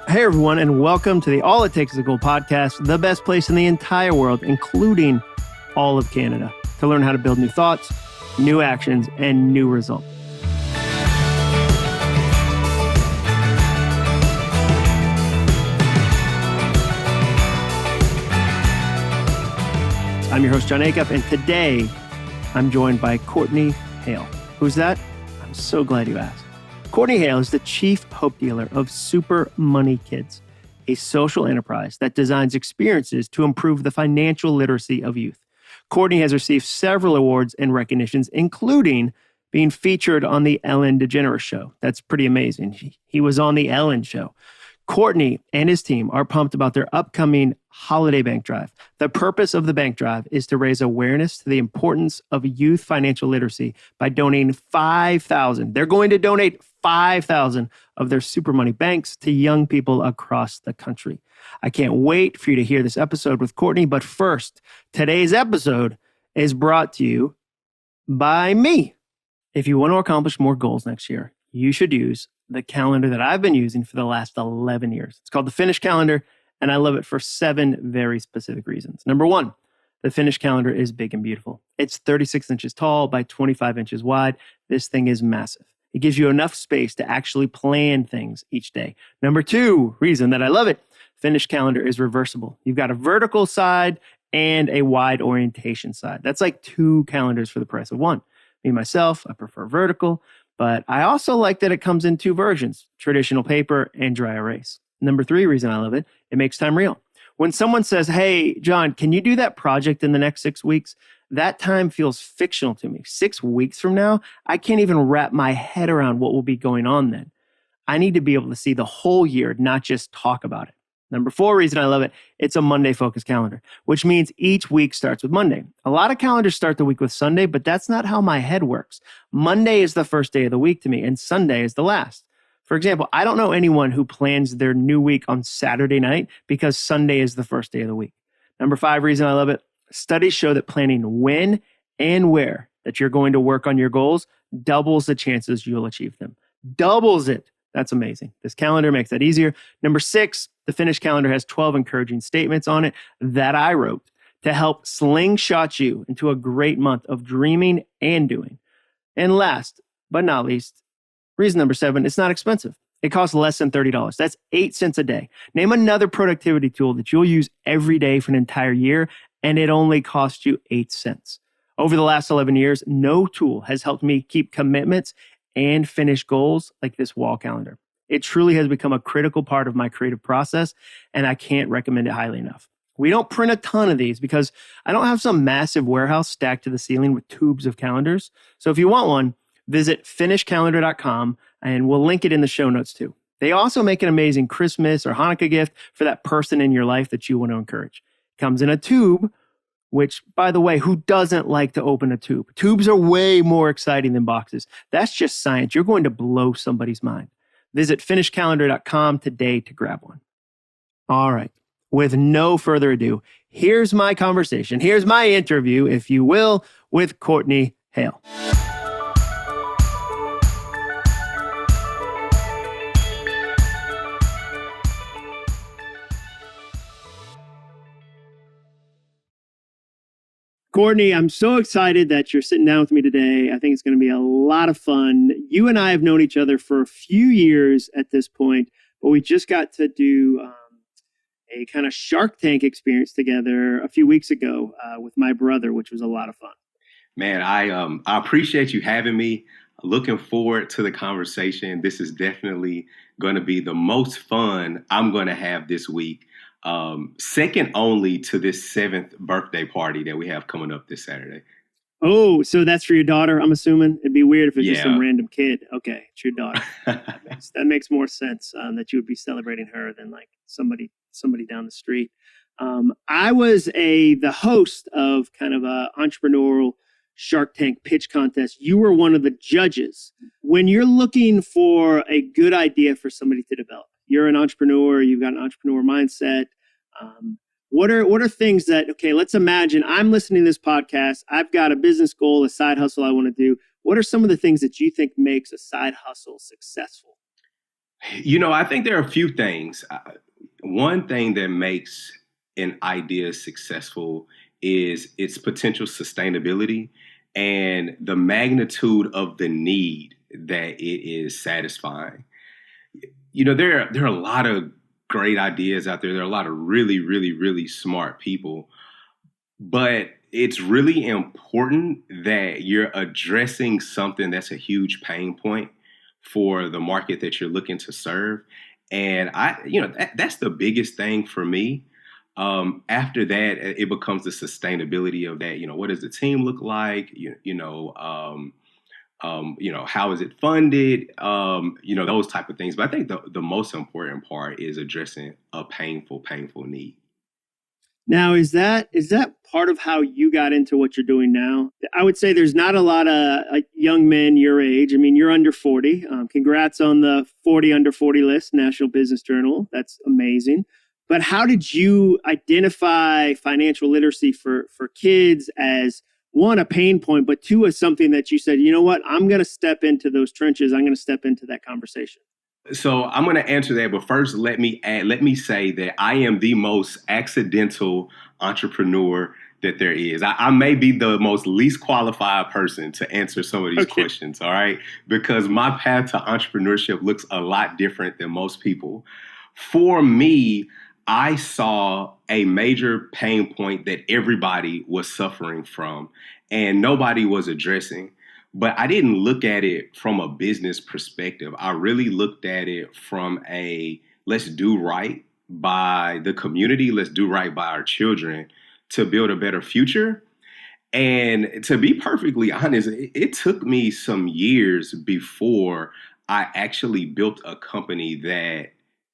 Hey, everyone, and welcome to the All It Takes is a Goal podcast, the best place in the entire world, including all of Canada, to learn how to build new thoughts, new actions, and new results. I'm your host, John Acuff, and today I'm joined by Courtney Hale. Who's that? I'm so glad you asked. Courtney Hale is the chief hope dealer of Super Money Kids, a social enterprise that designs experiences to improve the financial literacy of youth. Courtney has received several awards and recognitions, including being featured on the Ellen DeGeneres Show. That's pretty amazing. He was on the Ellen Show. Courtney and his team are pumped about their upcoming holiday bank drive. The purpose of the bank drive is to raise awareness to the importance of youth financial literacy by donating $5,000. They're going to donate $5,000 of their Super Money banks to young people across the country. I can't wait for you to hear this episode with Courtney. But first, today's episode is brought to you by me. If you want to accomplish more goals next year, you should use the calendar that I've been using for the last 11 years. It's called the Finish Calendar, and I love it for 7 very specific reasons. Number 1, the Finish Calendar is big and beautiful. It's 36 inches tall by 25 inches wide. This thing is massive. It gives you enough space to actually plan things each day. Number 2 reason that I love it, Finish Calendar is reversible. You've got a vertical side and a wide orientation side. That's like 2 calendars for the price of 1. Me, myself, I prefer vertical. But I also like that it comes in 2 versions, traditional paper and dry erase. Number 3 reason I love it, it makes time real. When someone says, hey, John, can you do that project in the next 6 weeks? That time feels fictional to me. 6 weeks from now, I can't even wrap my head around what will be going on then. I need to be able to see the whole year, not just talk about it. Number 4 reason I love it, it's a Monday-focused calendar, which means each week starts with Monday. A lot of calendars start the week with Sunday, but that's not how my head works. Monday is the first day of the week to me, and Sunday is the last. For example, I don't know anyone who plans their new week on Saturday night because Sunday is the first day of the week. Number 5 reason I love it, studies show that planning when and where that you're going to work on your goals doubles the chances you'll achieve them. Doubles it. That's amazing. This calendar makes that easier. Number 6, the Finish Calendar has 12 encouraging statements on it that I wrote to help slingshot you into a great month of dreaming and doing. And last but not least, reason number 7, it's not expensive. It costs less than $30. That's 8 cents a day. Name another productivity tool that you'll use every day for an entire year, and it only costs you 8 cents. Over the last 11 years, no tool has helped me keep commitments and finish goals like this wall calendar. It truly has become a critical part of my creative process, and I can't recommend it highly enough. We don't print a ton of these because I don't have some massive warehouse stacked to the ceiling with tubes of calendars. So if you want one, visit finishcalendar.com, and we'll link it in the show notes too. They also make an amazing Christmas or Hanukkah gift for that person in your life that you want to encourage. It comes in a tube, which, by the way, who doesn't like to open a tube? Tubes are way more exciting than boxes. That's just science. You're going to blow somebody's mind. Visit finishcalendar.com today to grab one. All right. With no further ado, here's my conversation. Here's my interview, if you will, with Courtney Hale. Courtney, I'm so excited that you're sitting down with me today. I think it's going to be a lot of fun. You and I have known each other for a few years at this point, but we just got to do a kind of Shark Tank experience together a few weeks ago with my brother, which was a lot of fun. Man, I appreciate you having me. Looking forward to the conversation. This is definitely going to be the most fun I'm going to have this week. Second only to this 7th birthday party that we have coming up this Saturday. Oh, so that's for your daughter, I'm assuming? It'd be weird if it's just some random kid. Okay, it's your daughter. That makes more sense that you would be celebrating her than like somebody down the street. I was the host of kind of a entrepreneurial Shark Tank pitch contest. You were one of the judges. When you're looking for a good idea for somebody to develop, you're an entrepreneur, you've got an entrepreneur mindset. What are things that, okay, let's imagine I'm listening to this podcast. I've got a business goal, a side hustle I want to do. What are some of the things that you think makes a side hustle successful? I think there are a few things. One thing that makes an idea successful is its potential sustainability and the magnitude of the need that it is satisfying. There are a lot of great ideas out there. There are a lot of really, really, really smart people, but it's really important that you're addressing something that's a huge pain point for the market that you're looking to serve. And that's the biggest thing for me. After that, it becomes the sustainability of that. What does the team look like? How is it funded? Those type of things. But I think the most important part is addressing a painful need. Now, is that part of how you got into what you're doing now? I would say there's not a lot of young men your age. I mean, you're under 40. Congrats on the 40 under 40 list, National Business Journal. That's amazing. But how did you identify financial literacy for kids as, one, a pain point, but two, as something that you said, you know what, I'm going to step into those trenches. I'm going to step into that conversation. So I'm going to answer that, but first let me say that I am the most accidental entrepreneur that there is. I may be the most least qualified person to answer some of these questions, all right? Because my path to entrepreneurship looks a lot different than most people. For me, I saw a major pain point that everybody was suffering from and nobody was addressing. But I didn't look at it from a business perspective. I really looked at it from a let's do right by the community, let's do right by our children to build a better future. And to be perfectly honest, it took me some years before I actually built a company that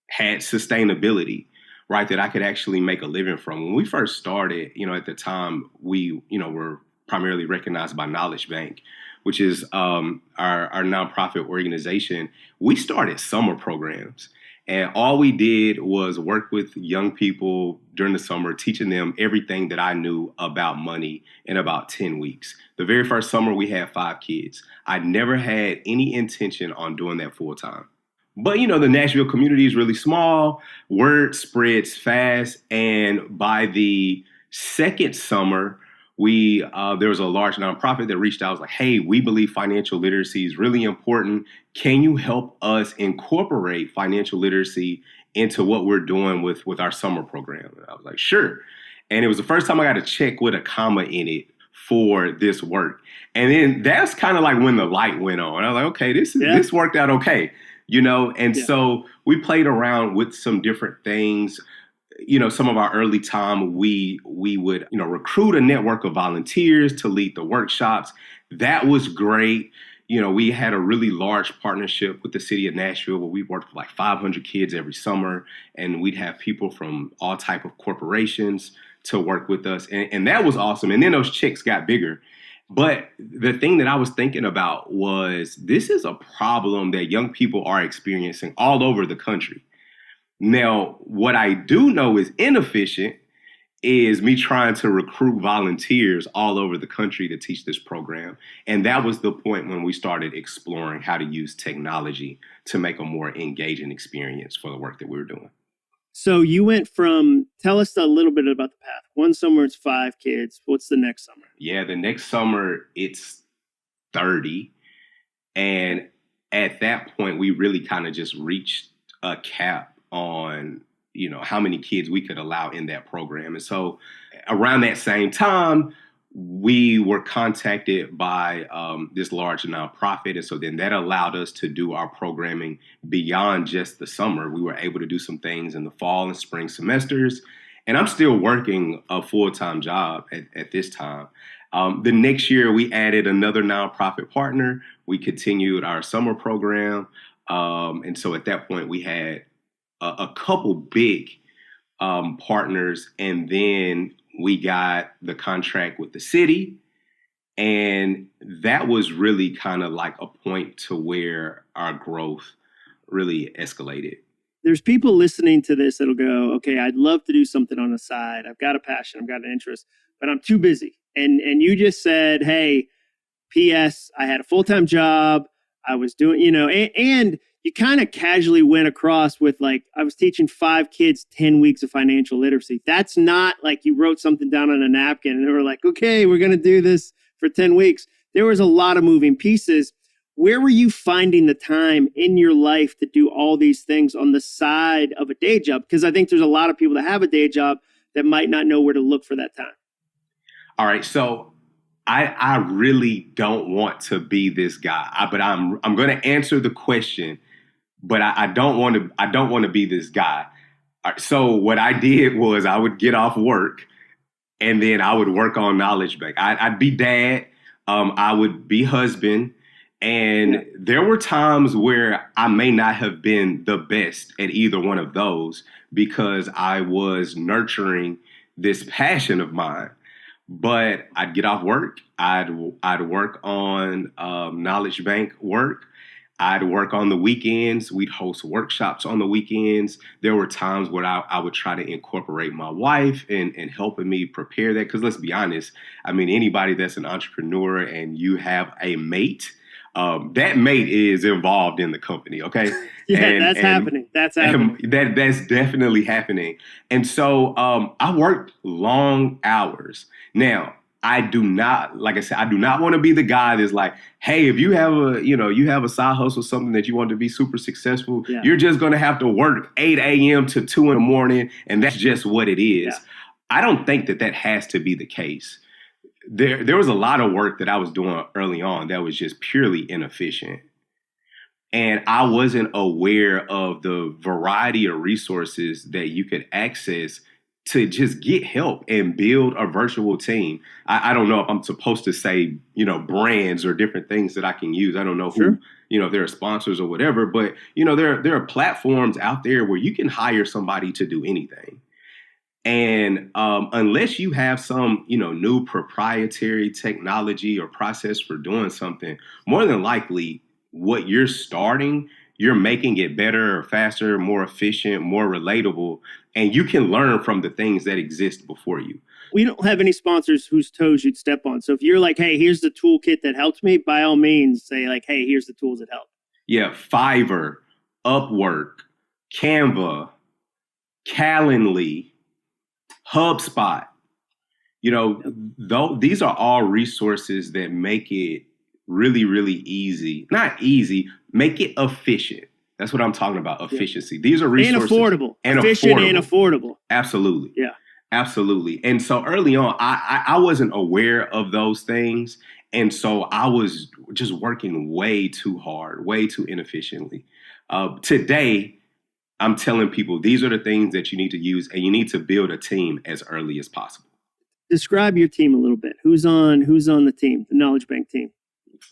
had sustainability, right? That I could actually make a living from. When we first started, at the time, we, were primarily recognized by Knowledge Bank, which is our nonprofit organization. We started summer programs. And all we did was work with young people during the summer, teaching them everything that I knew about money in about 10 weeks. The very first summer, we had 5 kids. I never had any intention on doing that full time. But, the Nashville community is really small. Word spreads fast. And by the second summer, there was a large nonprofit that reached out. I was like, hey, we believe financial literacy is really important. Can you help us incorporate financial literacy into what we're doing with our summer program? And I was like, sure. And it was the first time I got a check with a comma in it for this work. And then that's kind of like when the light went on. I was like, okay, this worked out okay. So we played around with some different things. Some of our early time, we would, recruit a network of volunteers to lead the workshops. That was great. We had a really large partnership with the city of Nashville where we worked with like 500 kids every summer. And we'd have people from all type of corporations to work with us. And that was awesome. And then those checks got bigger. But the thing that I was thinking about was this is a problem that young people are experiencing all over the country. Now, what I do know is inefficient is me trying to recruit volunteers all over the country to teach this program. And that was the point when we started exploring how to use technology to make a more engaging experience for the work that we were doing. So you went from, tell us a little bit about the path. One summer, it's 5 kids. What's the next summer? Yeah, the next summer, it's 30. And at that point, we really kind of just reached a cap on, how many kids we could allow in that program. And so around that same time, we were contacted by this large nonprofit. And so then that allowed us to do our programming beyond just the summer. We were able to do some things in the fall and spring semesters. And I'm still working a full-time job at this time. The next year, we added another nonprofit partner. We continued our summer program. And so at that point, we had a couple big partners. And then we got the contract with the city. And that was really kind of like a point to where our growth really escalated. There's people listening to this that'll go, okay, I'd love to do something on the side. I've got a passion, I've got an interest, but I'm too busy. And you just said, hey, P.S., I had a full-time job. I was doing, and you kind of casually went across with like, I was teaching 5 kids 10 weeks of financial literacy. That's not like you wrote something down on a napkin and they were like, okay, we're going to do this for 10 weeks. There was a lot of moving pieces. Where were you finding the time in your life to do all these things on the side of a day job? Because I think there's a lot of people that have a day job that might not know where to look for that time. All right. So I really don't want to be this guy, but I'm going to answer the question, but I don't want to be this guy. All right, so what I did was I would get off work and then I would work on Knowledge Bank. I'd be dad. I would be husband. And there were times where I may not have been the best at either one of those because I was nurturing this passion of mine. But I'd get off work. I'd work on Knowledge Bank work. I'd work on the weekends. We'd host workshops on the weekends. There were times where I would try to incorporate my wife in helping me prepare that. Because let's be honest, I mean, anybody that's an entrepreneur and you have a mate, that mate is involved in the company, okay? That's happening. That's happening. That's definitely happening. And so I worked long hours. Now, I do not want to be the guy that's like, hey, if you have a side hustle, something that you want to be super successful, you're just going to have to work 8 a.m. to 2 in the morning, and that's just what it is. Yeah. I don't think that has to be the case. There was a lot of work that I was doing early on that was just purely inefficient. And I wasn't aware of the variety of resources that you could access to just get help and build a virtual team. I don't know if I'm supposed to say, brands or different things that I can use. I don't know who, if there are sponsors or whatever, but, there are platforms out there where you can hire somebody to do anything. And unless you have some, new proprietary technology or process for doing something, more than likely what you're starting, you're making it better or faster, more efficient, more relatable, and you can learn from the things that exist before you. We don't have any sponsors whose toes you'd step on. So if you're like, hey, here's the toolkit that helps me, by all means say like, hey, here's the tools that help. Yeah, Fiverr, Upwork, Canva, Calendly, HubSpot. These are all resources that make it really, really easy. Not easy, make it efficient. That's what I'm talking about, efficiency. These are resources. And affordable. Absolutely. Yeah. Absolutely. And so early on, I wasn't aware of those things. And so I was just working way too hard, way too inefficiently. Today, I'm telling people these are the things that you need to use, and you need to build a team as early as possible. Describe your team a little bit. Who's on the team, the Knowledge Bank team?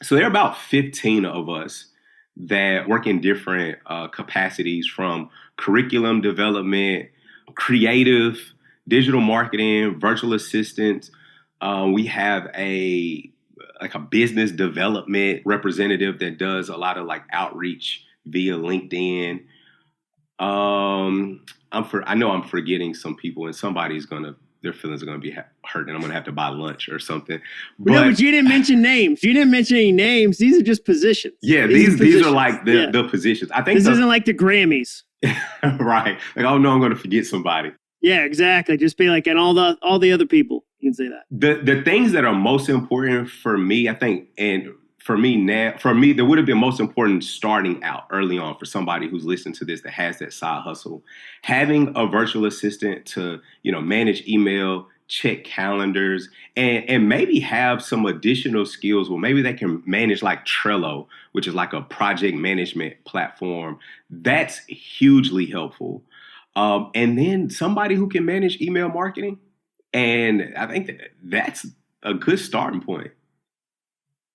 So there are about 15 of us that work in different capacities, from curriculum development, creative, digital marketing, virtual assistants. We have a business development representative that does a lot of outreach via LinkedIn. I know I'm forgetting some people, and their feelings are going to be hurt, and I'm going to have to buy lunch or something. But you didn't mention names. You didn't mention any names. These are just positions. Yeah, these are like the positions. I think this isn't like the Grammys. Right. Like, oh no, I'm going to forget somebody. Yeah, exactly. Just be like, and all the other people. You can say that. The things that are most important for me, I think, and for me, that would have been most important starting out early on for somebody who's listening to this that has that side hustle. Having a virtual assistant to, manage email, check calendars, and maybe have some additional skills. Well, maybe they can manage like Trello, which is like a project management platform. That's hugely helpful. And then somebody who can manage email marketing. And I think that's a good starting point.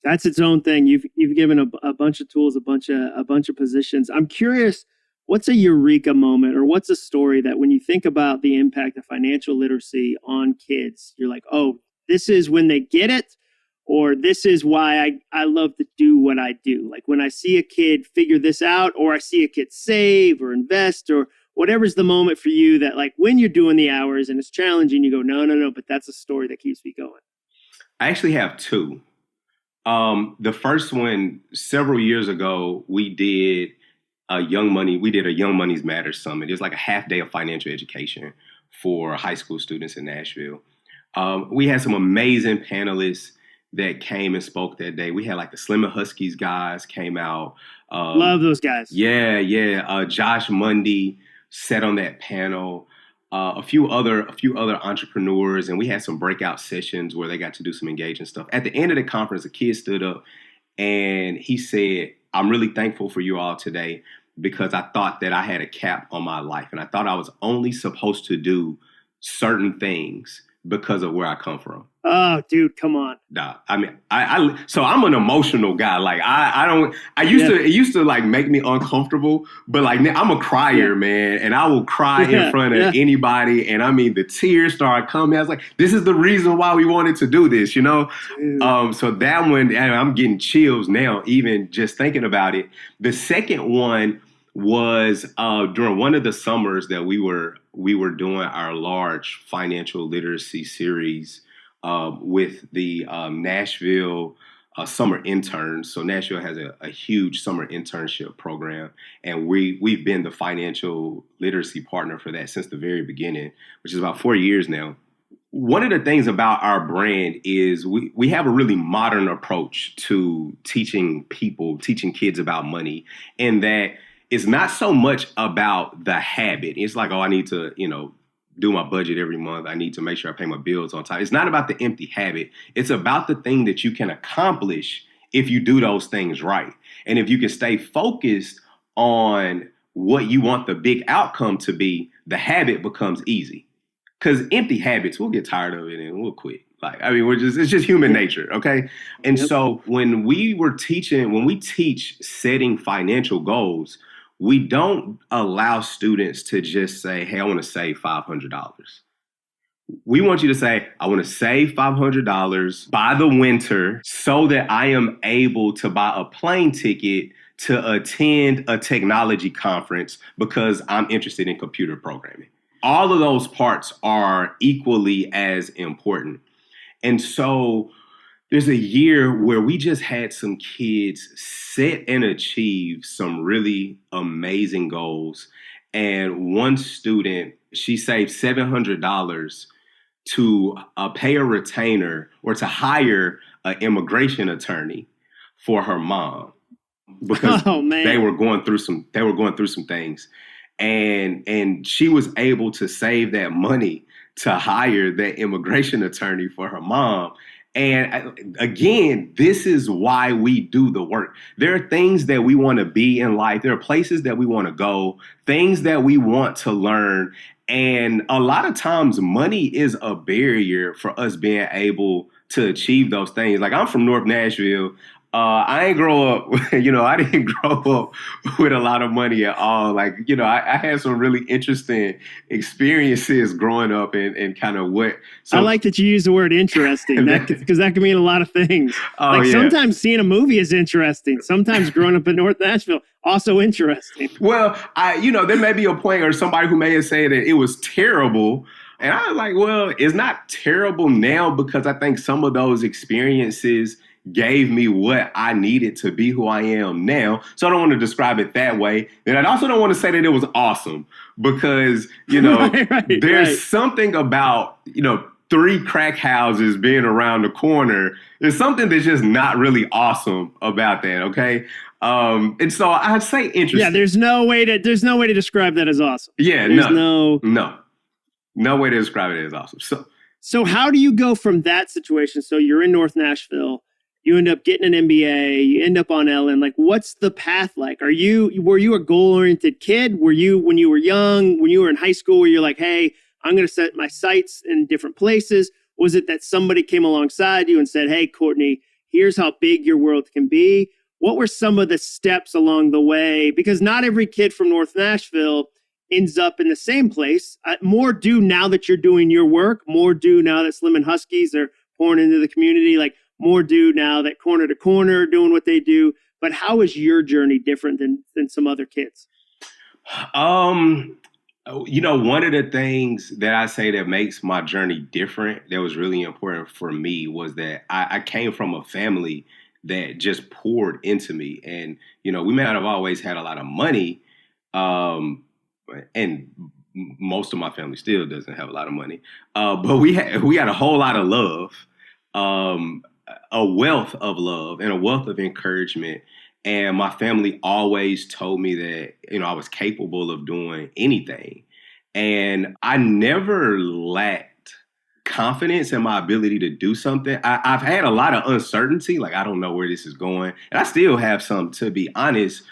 That's its own thing. You've given a bunch of tools, a bunch of positions. I'm curious, what's a eureka moment, or what's a story that when you think about the impact of financial literacy on kids, you're like, oh, this is when they get it, or this is why I love to do what I do. Like when I see a kid figure this out, or I see a kid save or invest, or whatever's the moment for you that like when you're doing the hours and it's challenging, you go, no, but that's a story that keeps me going. I actually have two. The first one, several years ago, we did we did a Young Money's Matters Summit. It was like a half day of financial education for high school students in Nashville. We had some amazing panelists that came and spoke that day. We had like the Slim and Huskies guys came out. Love those guys. Yeah. Josh Mundy sat on that panel. A few other entrepreneurs, and we had some breakout sessions where they got to do some engaging stuff. At the end of the conference, a kid stood up and he said, "I'm really thankful for you all today because I thought that I had a cap on my life, and I thought I was only supposed to do certain things because of where I come from." Oh, dude, come on. Nah, I mean, so I'm an emotional guy. Like it used to like make me uncomfortable, but like I'm a crier, man. And I will cry in front of anybody. And I mean, the tears start coming. I was like, this is the reason why we wanted to do this, you know? So that one, and I'm getting chills now, even just thinking about it. The second one was during one of the summers that we were doing our large financial literacy series with the Nashville summer interns. So Nashville has a huge summer internship program, and we've been the financial literacy partner for that since the very beginning, which is about 4 years now. One of the things about our brand is we have a really modern approach to teaching kids about money, and that it's not so much about the habit. It's like, oh, I need to, do my budget every month. I need to make sure I pay my bills on time. It's not about the empty habit. It's about the thing that you can accomplish if you do those things right. And if you can stay focused on what you want the big outcome to be, the habit becomes easy. Because empty habits, we'll get tired of it and we'll quit. It's just human nature, okay? And so when we teach setting financial goals, we don't allow students to just say, hey, I want to save $500. We want you to say, I want to save $500 by the winter so that I am able to buy a plane ticket to attend a technology conference because I'm interested in computer programming. All of those parts are equally as important. And so there's a year where we just had some kids set and achieve some really amazing goals. And one student, she saved $700 to pay a retainer or to hire an immigration attorney for her mom because they were going through some things. And she was able to save that money to hire that immigration attorney for her mom. And again, this is why we do the work. There are things that we want to be in life. There are places that we want to go, things that we want to learn. And a lot of times money is a barrier for us being able to achieve those things. Like, I'm from North Nashville. I ain't grow up, I didn't grow up with a lot of money at all. Like, I had some really interesting experiences growing up and kind of what. So, I like that you use the word interesting because that can mean a lot of things. Sometimes seeing a movie is interesting. Sometimes growing up in North Nashville, also interesting. Well, there may be a point or somebody who may have said that it was terrible. And I was like, well, it's not terrible now because I think some of those experiences gave me what I needed to be who I am now. So I don't want to describe it that way. And I also don't want to say that it was awesome because, there's something about, 3 crack houses being around the corner. There's something that's just not really awesome about that. Okay. And so I'd say interesting. Yeah. There's no way to describe that as awesome. Yeah. No way to describe it as awesome. So how do you go from that situation? So you're in North Nashville. You end up getting an MBA, you end up on Ellen. Like, what's the path like? Were you a goal-oriented kid? Were you, when you were young, when you were in high school, where you're like, hey, I'm going to set my sights in different places? Was it that somebody came alongside you and said, hey, Courtney, here's how big your world can be? What were some of the steps along the way? Because not every kid from North Nashville ends up in the same place. More do now that you're doing your work. More do now that Slim and Huskies are pouring into the community. Like, more do now that Corner to Corner doing what they do. But how is your journey different than some other kids? One of the things that I say that makes my journey different, that was really important for me, was that I came from a family that just poured into me. And, we may not have always had a lot of money, and most of my family still doesn't have a lot of money, but we had a whole lot of love, a wealth of love and a wealth of encouragement. And my family always told me that, I was capable of doing anything. And I never lacked confidence in my ability to do something. I've had a lot of uncertainty, like I don't know where this is going. And I still have some, to be honest.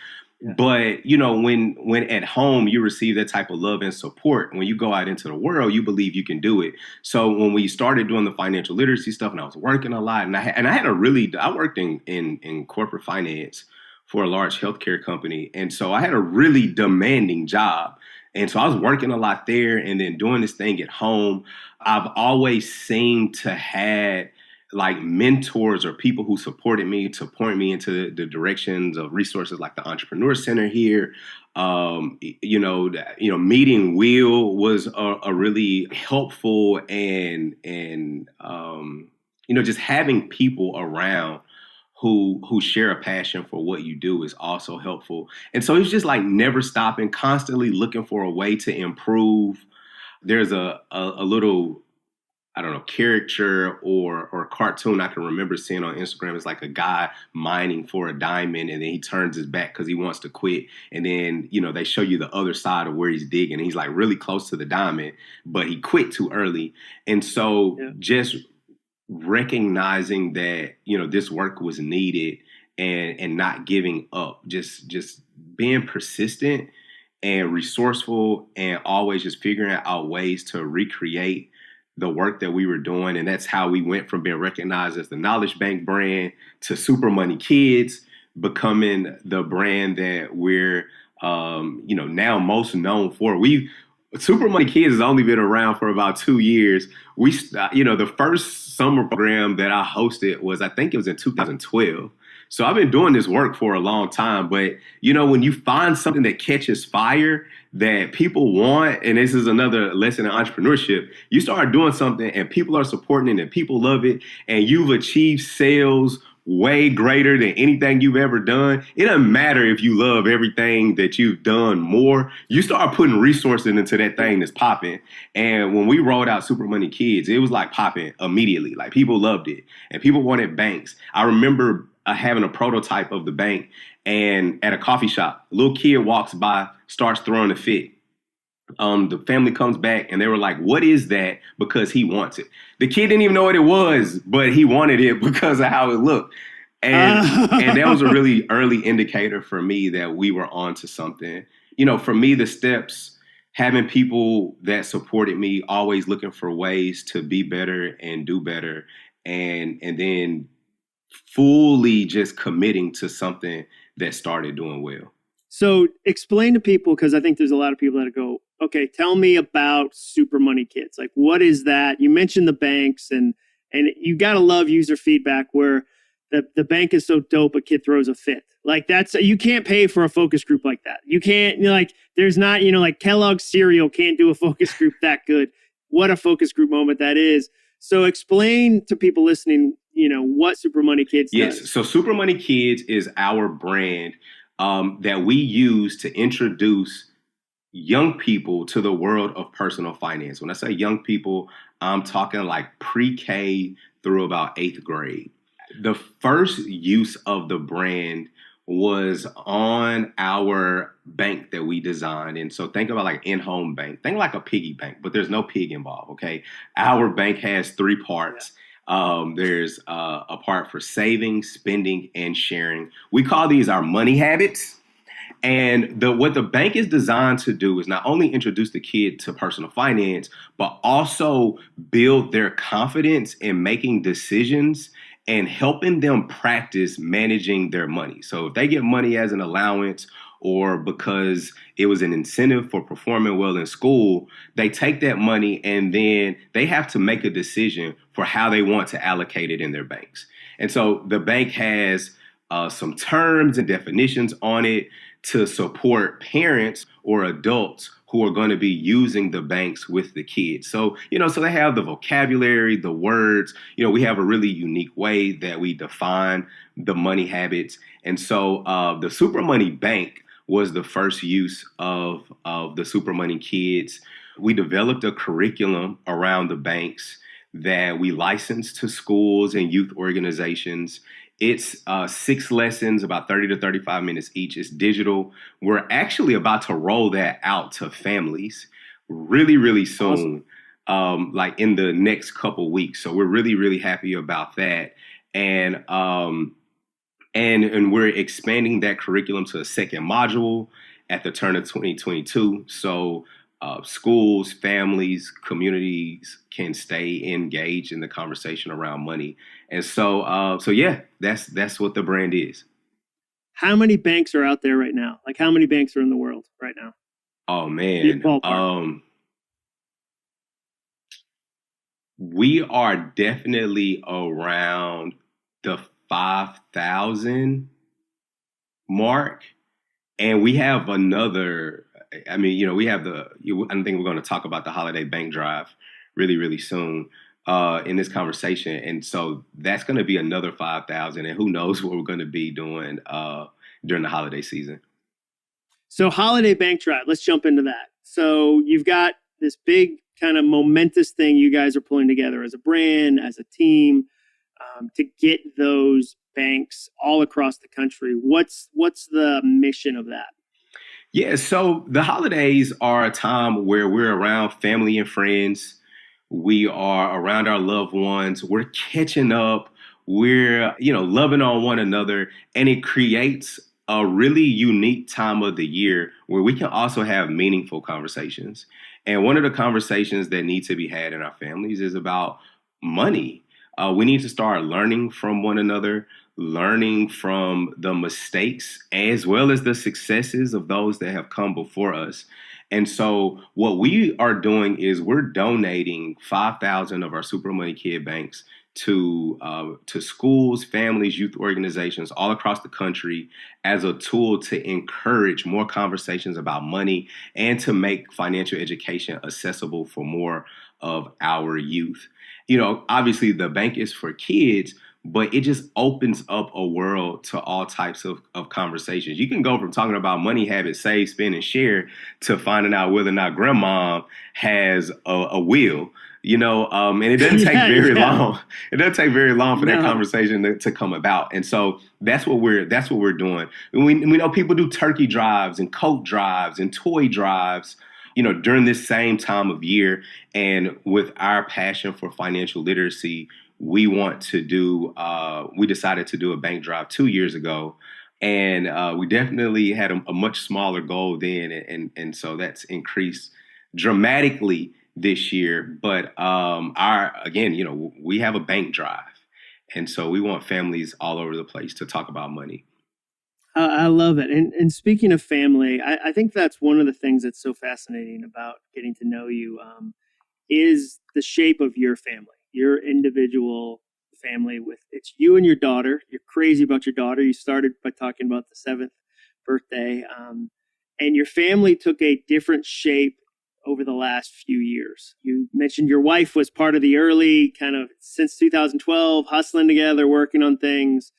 Yeah. But, when at home you receive that type of love and support, when you go out into the world, you believe you can do it. So when we started doing the financial literacy stuff, and I was working a lot, and I worked in corporate finance for a large healthcare company. And so I had a really demanding job. And so I was working a lot there and then doing this thing at home. I've always seemed to have like mentors or people who supported me to point me into the directions of resources like the Entrepreneur Center here. Meeting Will was a really helpful and just having people around who share a passion for what you do is also helpful. And so it's just like never stopping, constantly looking for a way to improve. There's a little, I don't know, caricature or cartoon I can remember seeing on Instagram. It's like a guy mining for a diamond, and then he turns his back because he wants to quit. And then, they show you the other side of where he's digging. And he's like really close to the diamond, but he quit too early. And so just recognizing that, this work was needed and not giving up, just being persistent and resourceful and always just figuring out ways to recreate the work that we were doing. And that's how we went from being recognized as the Knowledge Bank brand to Super Money Kids, becoming the brand that we're, now most known for. Super Money Kids has only been around for about 2 years. The first summer program that I hosted I think it was in 2012. So I've been doing this work for a long time. But, when you find something that catches fire that people want, and this is another lesson in entrepreneurship, you start doing something and people are supporting it and people love it, and you've achieved sales way greater than anything you've ever done. It doesn't matter if you love everything that you've done more. You start putting resources into that thing that's popping. And when we rolled out Super Money Kids, it was like popping immediately. Like people loved it and people wanted banks. I remember having a prototype of the bank, and at a coffee shop, a little kid walks by, starts throwing a fit. The family comes back and they were like, "What is that?" Because he wants it. The kid didn't even know what it was, but he wanted it because of how it looked. And that was a really early indicator for me that we were onto something. For me, the steps, having people that supported me, always looking for ways to be better and do better, and then fully just committing to something that started doing well. So explain to people, because I think there's a lot of people that go, okay, tell me about Super Money Kids. Like, what is that? You mentioned the banks, and you got to love user feedback where the bank is so dope, a kid throws a fit. Like you can't pay for a focus group like that. You can't, there's not, like Kellogg's cereal can't do a focus group that good. What a focus group moment that is. So explain to people listening, what Super Money Kids does. Yes, so Super Money Kids is our brand that we use to introduce young people to the world of personal finance. When I say young people, I'm talking like pre-K through about 8th grade. The first use of the brand was on our bank that we designed. And so think about like in-home bank. Think like a piggy bank, but there's no pig involved, okay? Our bank has 3 parts. There's a part for saving, spending, and sharing. We call these our money habits. And what the bank is designed to do is not only introduce the kid to personal finance, but also build their confidence in making decisions and helping them practice managing their money. So if they get money as an allowance or because it was an incentive for performing well in school, they take that money and then they have to make a decision for how they want to allocate it in their banks. And so the bank has some terms and definitions on it to support parents or adults who are going to be using the banks with the kids. So, so they have the vocabulary, the words. We have a really unique way that we define the money habits. And so the Super Money Bank was the first use of the Super Money Kids. We developed a curriculum around the banks that we licensed to schools and youth organizations. It's 6 lessons, about 30 to 35 minutes each. It's digital. We're actually about to roll that out to families really, really soon, like in the next couple weeks. So we're really, really happy about that. And we're expanding that curriculum to a second module at the turn of 2022. So schools, families, communities can stay engaged in the conversation around money. And so yeah, that's what the brand is. How many banks are out there right now? Like, how many banks are in the world right now? Oh man, we are definitely around the 5,000 mark, and we have another. I mean, we have I think we're going to talk about the holiday bank drive really, really soon in this conversation. And so that's going to be another 5,000. And who knows what we're going to be doing during the holiday season. So holiday bank drive, let's jump into that. So you've got this big kind of momentous thing you guys are pulling together as a brand, as a team, to get those banks all across the country. What's the mission of that? Yeah, so the holidays are a time where we're around family and friends. We are around our loved ones. We're catching up. We're, loving on one another. And it creates a really unique time of the year where we can also have meaningful conversations. And one of the conversations that need to be had in our families is about money. We need to start learning from one another, learning from the mistakes as well as the successes of those that have come before us. And so what we are doing is we're donating 5,000 of our Super Money Kid banks to schools, families, youth organizations all across the country as a tool to encourage more conversations about money and to make financial education accessible for more of our youth. Obviously the bank is for kids, but it just opens up a world to all types of conversations. You can go from talking about money habits, save, spend, and share, to finding out whether or not grandma has a will, and it doesn't take very long. It doesn't take very long for that conversation to come about. And so that's what we're doing. And we know people do turkey drives and coat drives and toy drives, during this same time of year. And with our passion for financial literacy, we decided to do a bank drive 2 years ago. And we definitely had a much smaller goal then. And so that's increased dramatically this year. But we have a bank drive. And so we want families all over the place to talk about money. I love it. And speaking of family, I think that's one of the things that's so fascinating about getting to know you is the shape of your family, your individual family. It's you and your daughter. You're crazy about your daughter. You started by talking about the 7th birthday. And your family took a different shape over the last few years. You mentioned your wife was part of the early kind of since 2012, hustling together, working on things.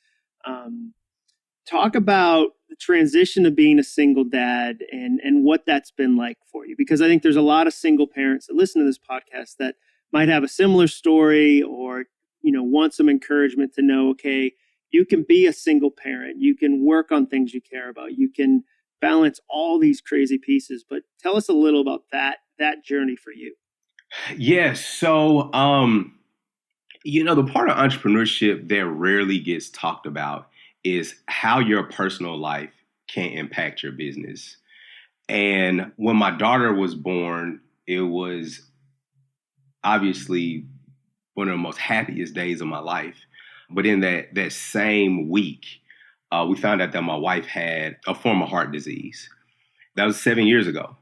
Talk about the transition of being a single dad and what that's been like for you. Because I think there's a lot of single parents that listen to this podcast that might have a similar story or, want some encouragement to know, okay, you can be a single parent. You can work on things you care about. You can balance all these crazy pieces. But tell us a little about that journey for you. Yes. So, the part of entrepreneurship that rarely gets talked about is how your personal life can impact your business. And when my daughter was born, it was obviously one of the most happiest days of my life. But in that same week, we found out that my wife had a form of heart disease. That was 7 years ago.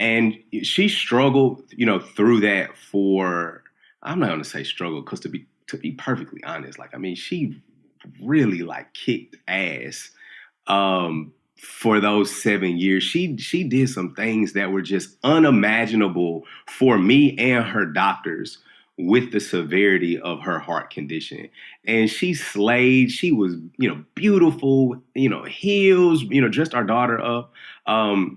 And she struggled, through that for, I'm not going to say struggle, because to be perfectly honest, she really kicked ass for those 7 years. She did some things that were just unimaginable for me and her doctors with the severity of her heart condition. And she slayed. She was, beautiful, heels, dressed our daughter up.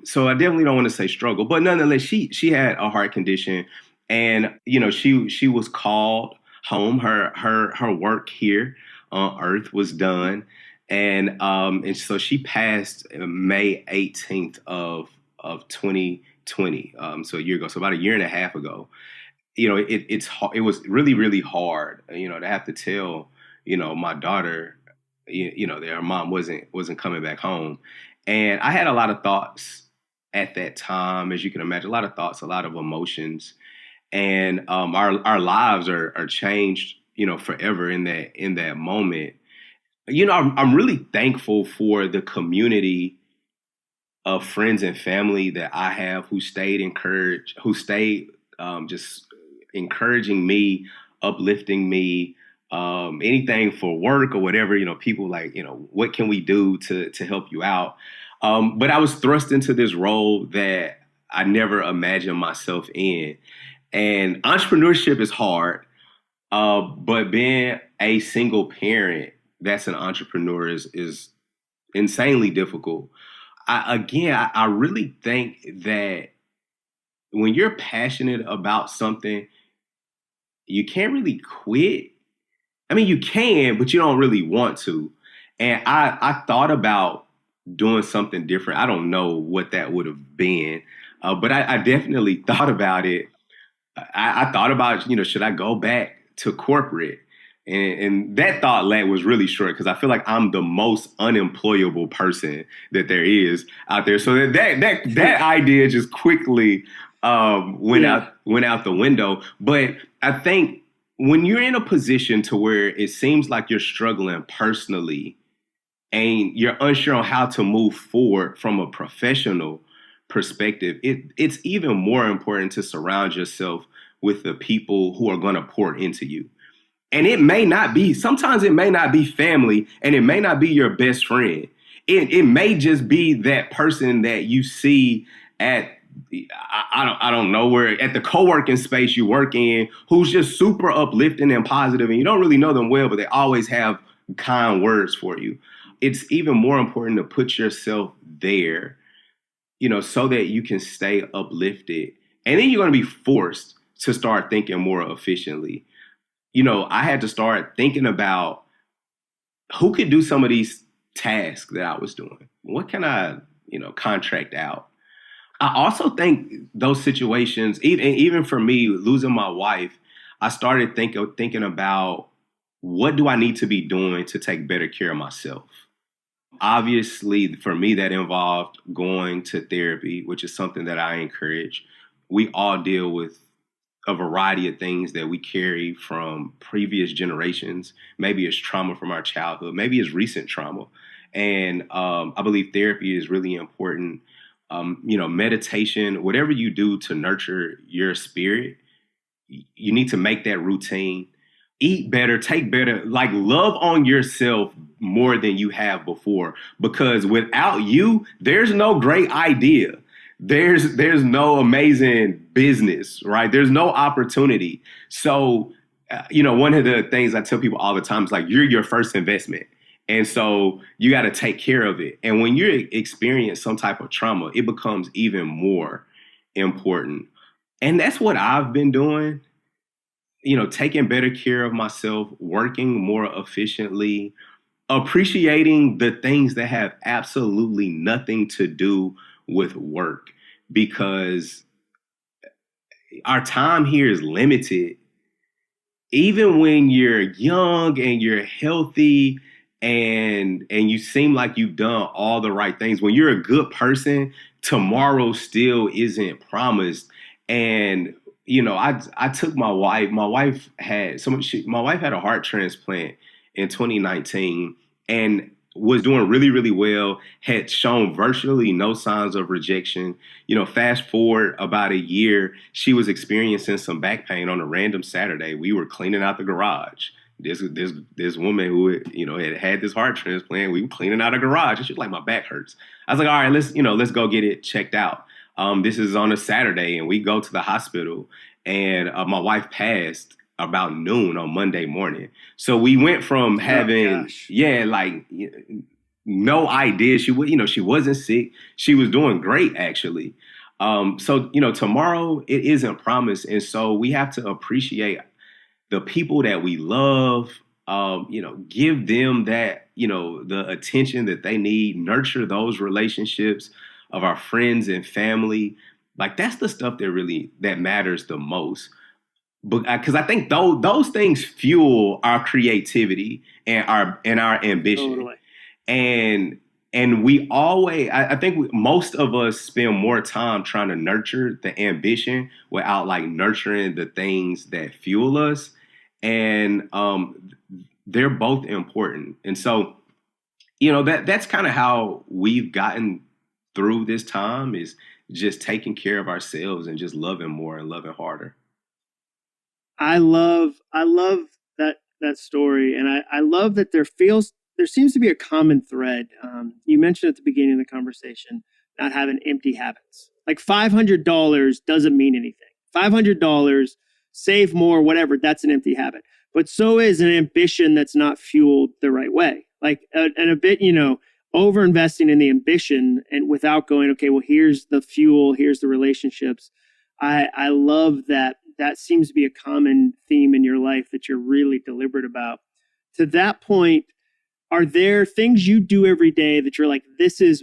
So I definitely don't want to say struggle, but nonetheless, she had a heart condition, and she was called home. Her work here on Earth was done, and so she passed May 18th of 2020. So a year ago, so about a year and a half ago. It was really, really hard, to have to tell, my daughter, that her mom wasn't coming back home. And I had a lot of thoughts at that time, as you can imagine, a lot of thoughts, a lot of emotions. And our lives are changed, forever in that moment. I'm really thankful for the community of friends and family that I have who stayed just encouraging me, uplifting me, anything for work or whatever, people like, what can we do to help you out? But I was thrust into this role that I never imagined myself in. And entrepreneurship is hard, but being a single parent that's an entrepreneur is insanely difficult. I really think that when you're passionate about something, you can't really quit. I mean, you can, but you don't really want to. And I thought about doing something different. I don't know what that would have been, but I definitely thought about it. I thought about, should I go back to corporate? And that thought was really short, because I feel like I'm the most unemployable person that there is out there. So that idea just quickly went out the window. But I think when you're in a position to where it seems like you're struggling personally and you're unsure on how to move forward from a professional perspective, it's even more important to surround yourself with the people who are going to pour into you. And sometimes it may not be family, and it may not be your best friend. It may just be that person that you see at, I don't know, where at the co-working space you work in, who's just super uplifting and positive, and you don't really know them well, but they always have kind words for you. It's even more important to put yourself there, so that you can stay uplifted. And then you're going to be forced to start thinking more efficiently. I had to start thinking about who could do some of these tasks that I was doing. What can I, contract out? I also think those situations, even for me, losing my wife, I started thinking about, what do I need to be doing to take better care of myself? Obviously, for me, that involved going to therapy, which is something that I encourage. We all deal with a variety of things that we carry from previous generations. Maybe it's trauma from our childhood, maybe it's recent trauma. And I believe therapy is really important. Meditation, whatever you do to nurture your spirit, you need to make that routine. Eat better, take better, like love on yourself more than you have before. Because without you, there's no great idea. There's no amazing business, right? There's no opportunity. So, one of the things I tell people all the time is like, you're your first investment. And so you got to take care of it. And when you experience some type of trauma, it becomes even more important. And that's what I've been doing, taking better care of myself, working more efficiently, appreciating the things that have absolutely nothing to do with work, because our time here is limited. Even when you're young and you're healthy and you seem like you've done all the right things, when you're a good person, tomorrow still isn't promised. And I took my wife. My wife had a heart transplant in 2019 and was doing really, really well, had shown virtually no signs of rejection. Fast forward about a year, she was experiencing some back pain on a random Saturday. We were cleaning out the garage. this woman who, had this heart transplant. We were cleaning out a garage, and she was like, my back hurts. I was like, all right, let's go get it checked out. This is on a Saturday, and we go to the hospital, and my wife passed about noon on Monday morning. So we went from having, no idea she wasn't sick. She was doing great, actually. So tomorrow it isn't promised. And so we have to appreciate the people that we love, give them that, the attention that they need, nurture those relationships of our friends and family. Like, that's the stuff that matters the most. But because I think those things fuel our creativity and our ambition. Totally. And we always, I think most of us spend more time trying to nurture the ambition without like nurturing the things that fuel us. And they're both important. And so, that's kind of how we've gotten through this time, is just taking care of ourselves and just loving more and loving harder. I love that story. And I love that there seems to be a common thread. You mentioned at the beginning of the conversation, not having empty habits. Like $500 doesn't mean anything. $500, save more, whatever, that's an empty habit. But so is an ambition that's not fueled the right way. Like and a bit, over investing in the ambition and without going, okay, well, here's the fuel, here's the relationships. I love that. That seems to be a common theme in your life that you're really deliberate about. To that point, are there things you do every day that you're like, this is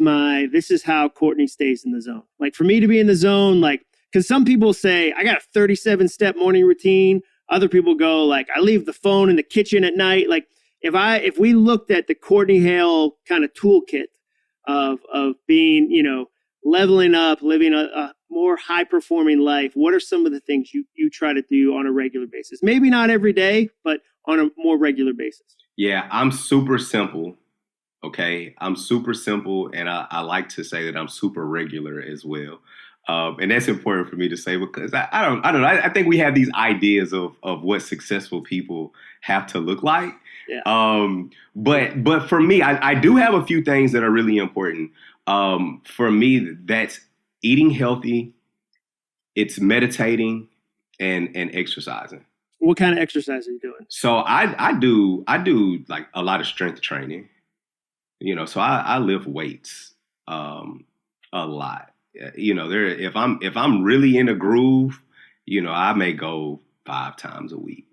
how Courtney stays in the zone? Like, for me to be in the zone, like, because some people say, I got a 37-step morning routine. Other people go like, I leave the phone in the kitchen at night. Like, if we looked at the Courtney Hale kind of toolkit of being, leveling up, living a more high-performing life, what are some of the things you try to do on a regular basis? Maybe not every day, but on a more regular basis. Yeah, I'm super simple. Okay, I'm super simple, and I like to say that I'm super regular as well. And that's important for me to say, because I don't know. I think we have these ideas of what successful people have to look like. Yeah. But for me, I do have a few things that are really important. For me, that's eating healthy, it's meditating, and exercising. What kind of exercise are you doing? So I do like a lot of strength training. So I lift weights a lot. If I'm really in a groove, I may go 5 times a week.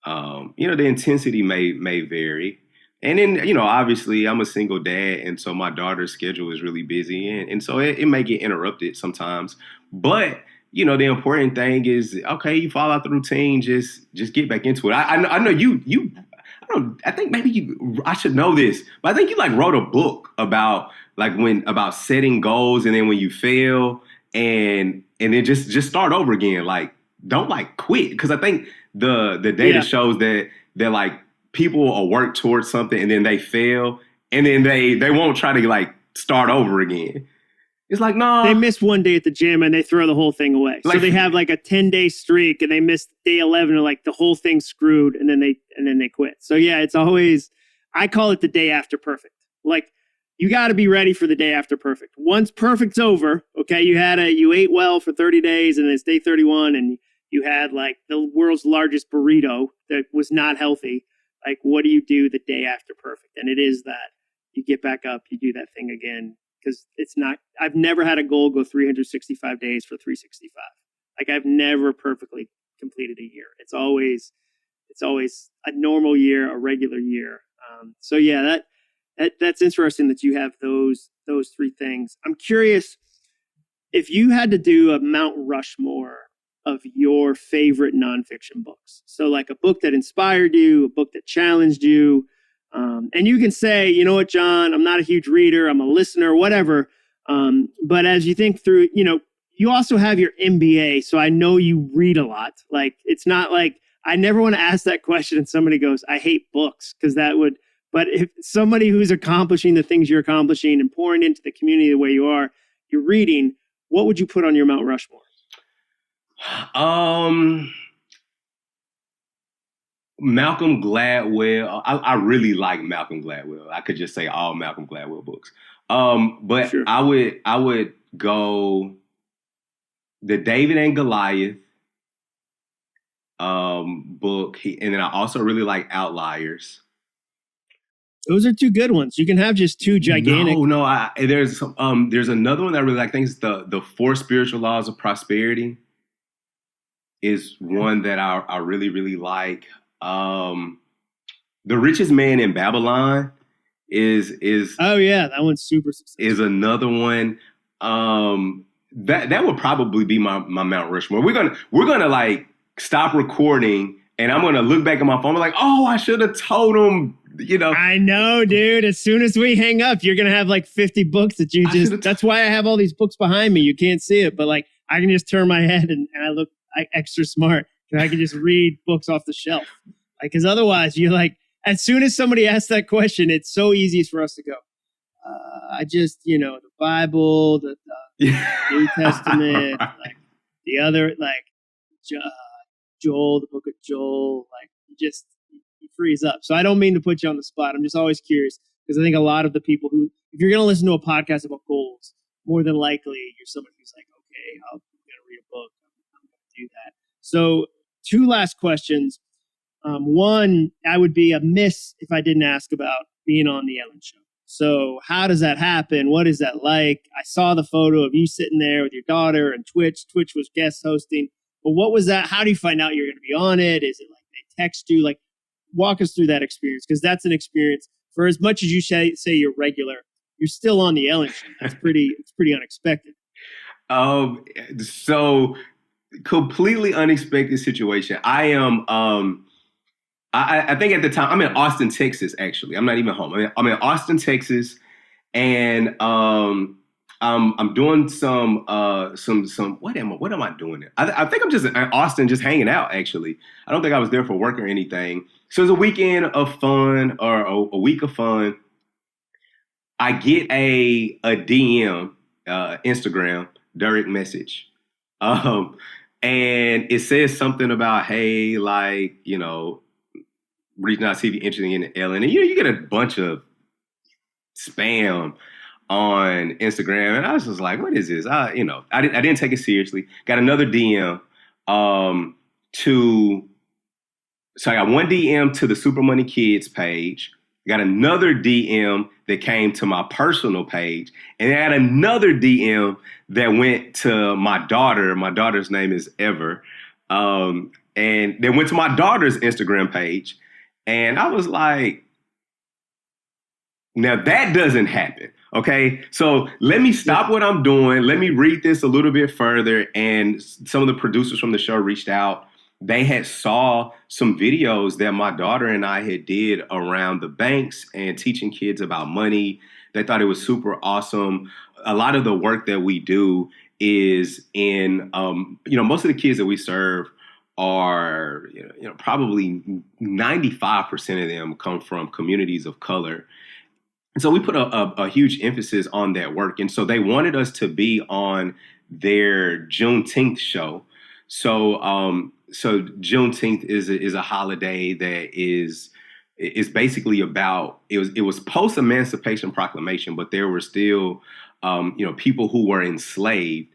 The intensity may vary. And then, obviously I'm a single dad, and so my daughter's schedule is really busy, and so it may get interrupted sometimes. But, the important thing is, okay, you fall out the routine, just get back into it. I know I think maybe I should know this, but I think you like wrote a book about setting goals, and then when you fail and then just start over again. Like, don't quit. Because I think the data shows that like people will work towards something and then they fail, and then they won't try to start over again. It's like, no. They miss one day at the gym and they throw the whole thing away. So they have like a 10-day streak and they miss day 11, and like the whole thing's screwed, and then they quit. So yeah, it's always, I call it the day after perfect. Like, you got to be ready for the day after perfect. Once perfect's over, okay, you ate well for 30 days and it's day 31 and you had like the world's largest burrito that was not healthy. Like, what do you do the day after perfect? And it is that you get back up, you do that thing again. Because I've never had a goal go 365 days for 365. Like, I've never perfectly completed a year. It's always a normal year, a regular year. So yeah, that's interesting that you have those 3 things. I'm curious if you had to do a Mount Rushmore of your favorite nonfiction books. So like a book that inspired you, a book that challenged you. And you can say, you know what, John, I'm not a huge reader, I'm a listener, whatever. But as you think through, you also have your MBA. So I know you read a lot. Like, it's not like, I never want to ask that question and somebody goes, I hate books, because but if somebody who's accomplishing the things you're accomplishing and pouring into the community the way you are, you're reading, what would you put on your Mount Rushmore? Malcolm Gladwell. I really like Malcolm Gladwell. I could just say all Malcolm Gladwell books. But Sure. I would go the David and Goliath book, and then I also really like Outliers. Those are two good ones. You can have just two gigantic. No. There's another one that I really like. I think it's the Four Spiritual Laws of Prosperity. Is one that I really, really like. The Richest Man in Babylon is oh yeah, that one's super successful. Is another one. That would probably be my Mount Rushmore. We're gonna like stop recording, and I'm gonna look back at my phone. I'm like, oh, I should have told him. I know, dude. As soon as we hang up, you're gonna have like 50 books that you just. That's why I have all these books behind me. You can't see it, but like I can just turn my head and I look extra smart, and I can just read books off the shelf. Like, because otherwise, you're like, as soon as somebody asks that question, it's so easy for us to go. I just, the Bible, the New Testament, like the other, like Joel, the book of Joel, like you freeze up. So I don't mean to put you on the spot. I'm just always curious because I think a lot of the people who, if you're going to listen to a podcast about goals, more than likely you're somebody who's like, okay, I'm going to read a book. I'm going to do that. So 2 last questions. One, I would be amiss if I didn't ask about being on the Ellen Show. So how does that happen? What is that like? I saw the photo of you sitting there with your daughter and Twitch. Twitch was guest hosting. But what was that? How do you find out you're going to be on it? Is it like they text you? Like, walk us through that experience, because that's an experience. For as much as you say you're regular, you're still on the Ellen Show. It's pretty unexpected. So completely unexpected situation. I am. I think at the time I'm in Austin, Texas. Actually, I'm not even home. I'm in Austin, Texas, and I'm doing some. What am I doing there? I think I'm just in Austin, just hanging out. Actually, I don't think I was there for work or anything. So it's a weekend of fun, or a week of fun. I get a DM, Instagram direct message, and it says something about, hey, like, reaching out to see if you're interested in Ellen, and you get a bunch of spam on Instagram, and I was just like, what is this? I didn't take it seriously. Got another DM so I got one DM to the Super Money Kids page. Got another DM that came to my personal page, and I had another DM that went to my daughter. My daughter's name is Ever, and they went to my daughter's Instagram page, and I was like, now that doesn't happen. Okay, so let me stop what I'm doing. Let me read this a little bit further. And some of the producers from the show reached out. They had saw some videos that my daughter and I had did around the banks and teaching kids about money. They thought it was super awesome. A lot of the work that we do is in, most of the kids that we serve are, probably 95% of them come from communities of color. And so we put a huge emphasis on that work. And so they wanted us to be on their Juneteenth show. So Juneteenth is a holiday that is basically about, it was post-Emancipation Proclamation, but there were still, people who were enslaved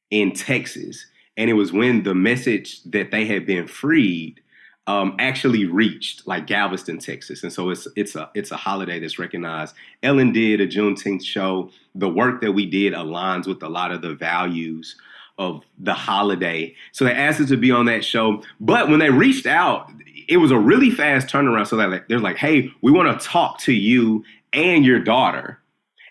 in Texas. And it was when the message that they had been freed actually reached like Galveston, Texas. And so it's a holiday that's recognized. Ellen did a Juneteenth show. The work that we did aligns with a lot of the values of the holiday. So they asked us to be on that show. But when they reached out, it was a really fast turnaround. So they're like, hey, we want to talk to you and your daughter.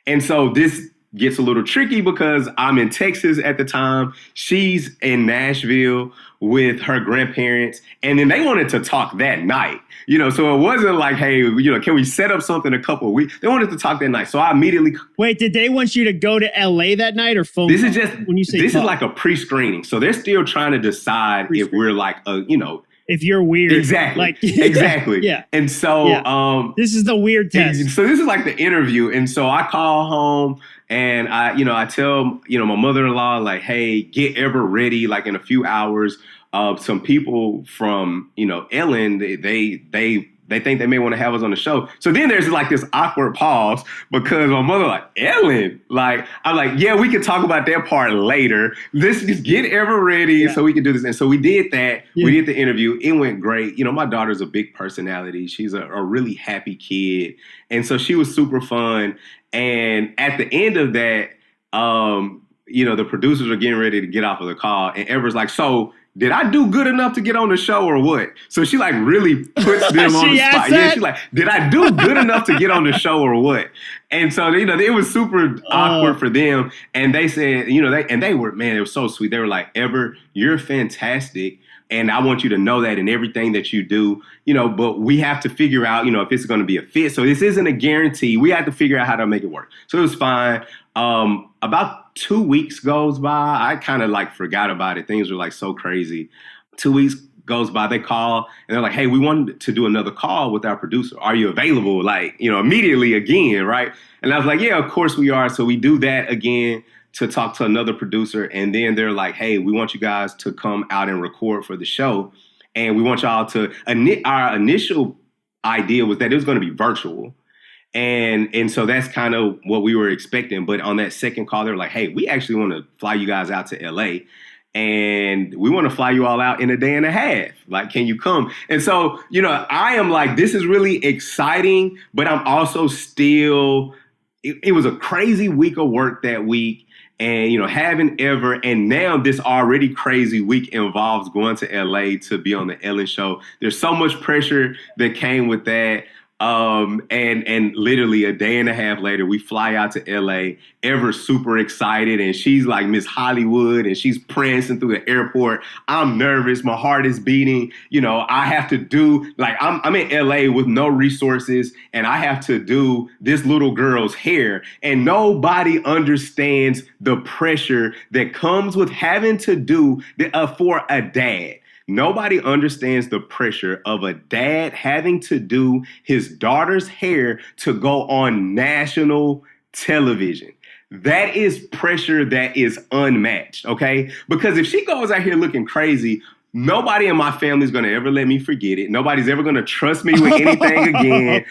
And so this gets a little tricky because I'm in Texas at the time. She's in Nashville with her grandparents. And then they wanted to talk that night, so it wasn't like, hey, can we set up something a couple of weeks? They wanted to talk that night. So I immediately. Wait, did they want you to go to LA that night or phone? This is just, when you say this talk? Is like a pre-screening. So they're still trying to decide if we're like, if you're weird. Exactly. Exactly. Yeah. And so, this is the weird test. So this is like the interview. And so I call home and I tell, my mother-in-law, like, hey, get Ever ready, like in a few hours. some people from, Ellen, they think they may want to have us on the show. So then there's like this awkward pause because my mother like, Ellen, like, I'm like, yeah, we can talk about that part later. Let's just get ever ready so we can do this. And so we did that. Yeah. We did the interview. It went great. My daughter's a big personality. She's a really happy kid. And so she was super fun. And at the end of that, the producers are getting ready to get off of the call. And Ever's like, so did I do good enough to get on the show or what? So she like really puts them on the spot. That? Yeah, she's like, did I do good enough to get on the show or what? And so, it was super awkward for them. And they said, they were, man, it was so sweet. They were like, Ever, you're fantastic. And I want you to know that in everything that you do, but we have to figure out, if it's going to be a fit. So this isn't a guarantee. We have to figure out how to make it work. So it was fine. About 2 weeks goes by. I kind of like forgot about it. Things were like so crazy. 2 weeks goes by. They call and they're like, hey, we wanted to do another call with our producer. Are you available? Like, immediately again, right? And I was like, yeah, of course we are. So we do that again to talk to another producer. And then they're like, hey, we want you guys to come out and record for the show. And we want y'all to, our initial idea was that it was going to be virtual. And so that's kind of what we were expecting. But on that second call, they were like, hey, we actually want to fly you guys out to LA. And we want to fly you all out in a day and a half. Like, can you come? And so, I am like, this is really exciting, but I'm also still, it was a crazy week of work that week. And, having Ever, and now this already crazy week involves going to LA to be on the Ellen Show. There's so much pressure that came with that. And literally a day and a half later, we fly out to LA. Ever's super excited, and she's like Miss Hollywood, and she's prancing through the airport. I'm nervous. My heart is beating. I have to do, like, I'm in LA with no resources, and I have to do this little girl's hair, and nobody understands the pressure that comes with having to do for a dad. Nobody understands the pressure of a dad having to do his daughter's hair to go on national television. That is pressure that is unmatched, okay? Because if she goes out here looking crazy, nobody in my family is going to ever let me forget it. Nobody's ever going to trust me with anything again.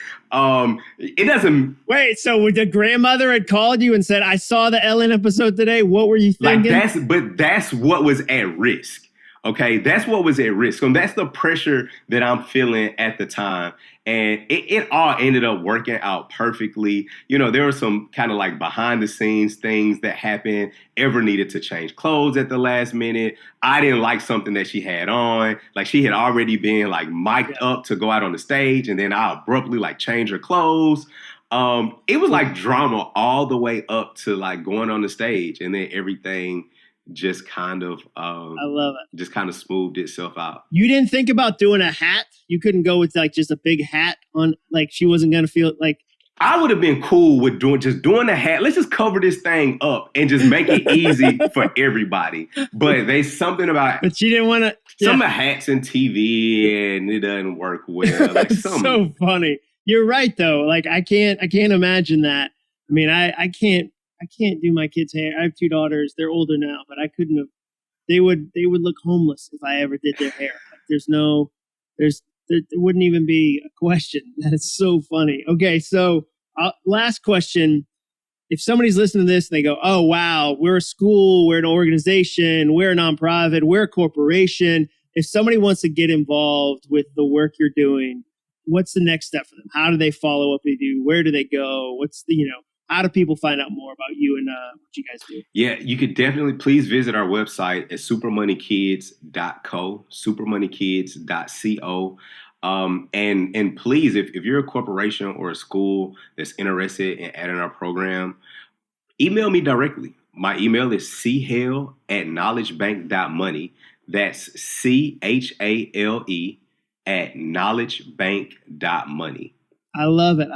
It doesn't... Wait, so the grandmother had called you and said, I saw the Ellen episode today. What were you thinking? That's what was at risk. Okay, that's what was at risk. And that's the pressure that I'm feeling at the time. And it all ended up working out perfectly. There were some kind of like behind the scenes things that happened. Ever needed to change clothes at the last minute. I didn't like something that she had on. Like, she had already been like mic'd up to go out on the stage. And then I abruptly like change her clothes. It was like drama all the way up to like going on the stage. And then everything just kind of I love it. Just kind of smoothed itself out. You didn't think about doing a hat? You couldn't go with like just a big hat on, like she wasn't gonna feel like. I would have been cool with doing a hat. Let's just cover this thing up and just make it easy for everybody. But there's something about. But she didn't want to. Some of hats and TV, and it doesn't work well. Like so funny. You're right though. Like I can't imagine that. I mean, I can't do my kids' hair. I have two daughters. They're older now, but I couldn't have. They would look homeless if I ever did their hair. Like there wouldn't even be a question. That is so funny. Okay, so last question. If somebody's listening to this and they go, oh, wow, we're a school, we're an organization, we're a nonprofit, we're a corporation. If somebody wants to get involved with the work you're doing, what's the next step for them? How do they follow up with you? Where do they go? How do people find out more about you and what you guys do? Yeah, you could definitely please visit our website at supermoneykids.co, supermoneykids.co. And please, if you're a corporation or a school that's interested in adding our program, email me directly. My email is chale@knowledgebank.money. That's CHALE@knowledgebank.money. I love it.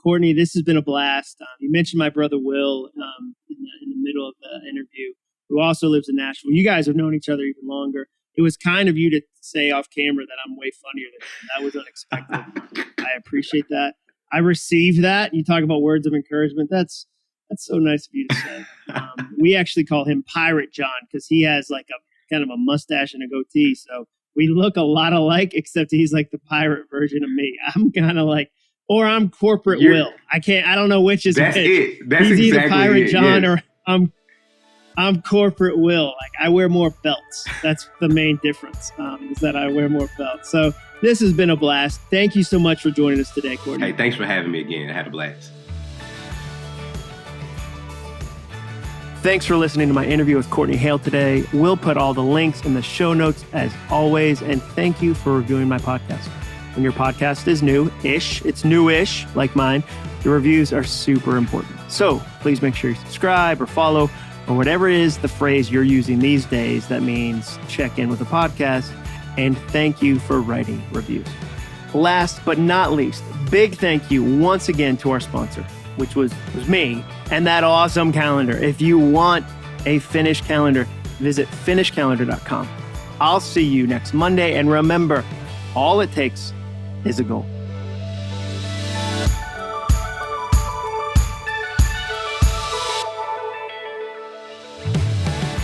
Courtney, this has been a blast. You mentioned my brother Will in the middle of the interview, who also lives in Nashville. You guys have known each other even longer. It was kind of you to say off camera that I'm way funnier than him. That was unexpected. I appreciate that. I received that. You talk about words of encouragement. That's so nice of you to say. We actually call him Pirate John because he has like kind of a mustache and a goatee. So we look a lot alike, except he's like the pirate version of me. I'm kind of like, or I'm corporate Will. I don't know which is that's which. It. That's he's exactly either Pirate John yes. or I'm corporate Will. Like I wear more belts. That's the main difference, is that I wear more belts. So this has been a blast. Thank you so much for joining us today, Courtney. Hey, thanks for having me again. I had a blast. Thanks for listening to my interview with Courtney Hale today. We'll put all the links in the show notes as always. And thank you for reviewing my podcast. When your podcast is new-ish, it's new-ish like mine, the reviews are super important. So please make sure you subscribe or follow or whatever it is the phrase you're using these days that means check in with the podcast. And thank you for writing reviews. Last but not least, big thank you once again to our sponsor, which was me, and that awesome calendar. If you want a finished calendar, visit finishcalendar.com. I'll see you next Monday, and remember, all it takes is a goal.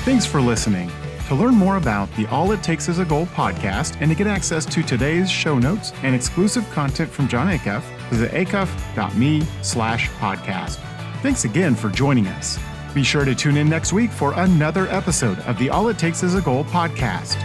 Thanks for listening. To learn more about the All It Takes Is a Goal podcast and to get access to today's show notes and exclusive content from John Acuff, visit acuff.me/podcast. Thanks again for joining us. Be sure to tune in next week for another episode of the All It Takes Is a Goal podcast.